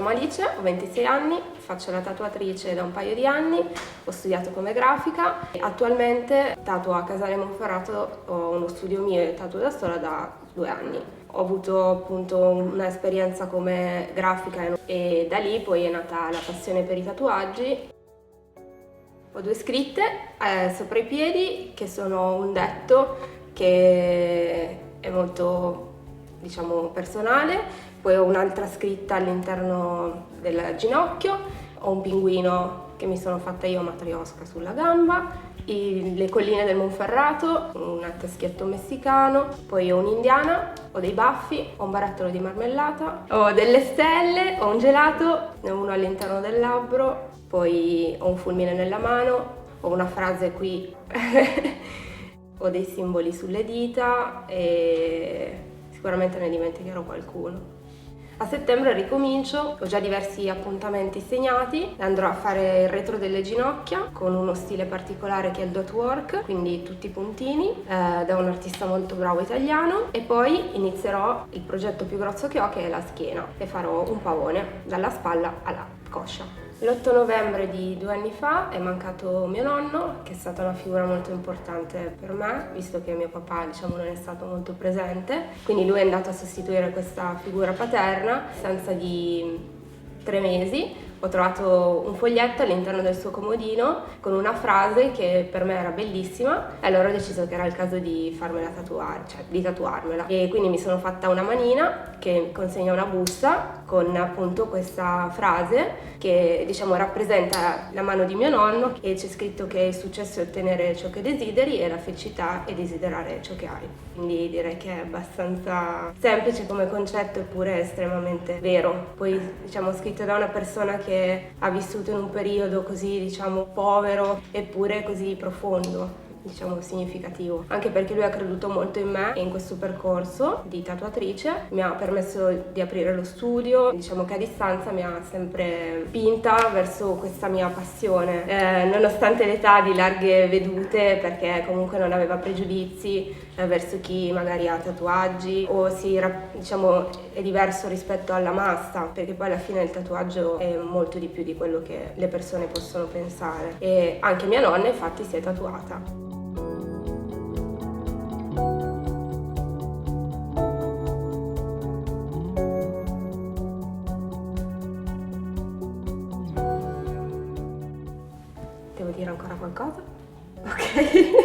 chiamo Alice, ho 26 anni, faccio la tatuatrice da un paio di anni, ho studiato come grafica e attualmente tatuo a Casale Monferrato, ho uno studio mio e tatuo da sola da 2 anni. Ho avuto appunto un'esperienza come grafica e da lì poi è nata la passione per i tatuaggi. Ho 2 scritte sopra i piedi che sono un detto che è molto, diciamo, personale. Poi ho un'altra scritta all'interno del ginocchio, ho un pinguino che mi sono fatta io a matrioska sulla gamba, le colline del Monferrato, un teschietto messicano, poi ho un'indiana, ho dei baffi, ho un barattolo di marmellata, ho delle stelle, ho un gelato, ne ho uno all'interno del labbro, poi ho un fulmine nella mano, ho una frase qui, ho dei simboli sulle dita e sicuramente ne dimenticherò qualcuno. A settembre ricomincio, ho già diversi appuntamenti segnati, andrò a fare il retro delle ginocchia con uno stile particolare che è il dot work, quindi tutti i puntini, da un artista molto bravo italiano, e poi inizierò il progetto più grosso che ho, che è la schiena, e farò un pavone dalla spalla alla coscia. L'8 novembre di 2 anni fa è mancato mio nonno, che è stata una figura molto importante per me, visto che mio papà, diciamo, non è stato molto presente, quindi lui è andato a sostituire questa figura paterna. A distanza di 3 mesi ho trovato un foglietto all'interno del suo comodino con una frase che per me era bellissima e allora ho deciso che era il caso di farmela tatuare, cioè di tatuarmela. E quindi mi sono fatta una manina che consegna una busta con appunto questa frase che, diciamo, rappresenta la mano di mio nonno, e c'è scritto che il successo è ottenere ciò che desideri e la felicità è desiderare ciò che hai. Quindi direi che è abbastanza semplice come concetto eppure estremamente vero. Poi, diciamo, scritto da una persona che ha vissuto in un periodo così, diciamo, povero eppure così profondo, diciamo significativo, anche perché lui ha creduto molto in me e in questo percorso di tatuatrice, mi ha permesso di aprire lo studio, diciamo che a distanza mi ha sempre spinta verso questa mia passione, nonostante l'età di larghe vedute, perché comunque non aveva pregiudizi verso chi magari ha tatuaggi o diciamo è diverso rispetto alla massa, perché poi alla fine il tatuaggio è molto di più di quello che le persone possono pensare, e anche mia nonna infatti si è tatuata. Devo dire ancora qualcosa? Ok.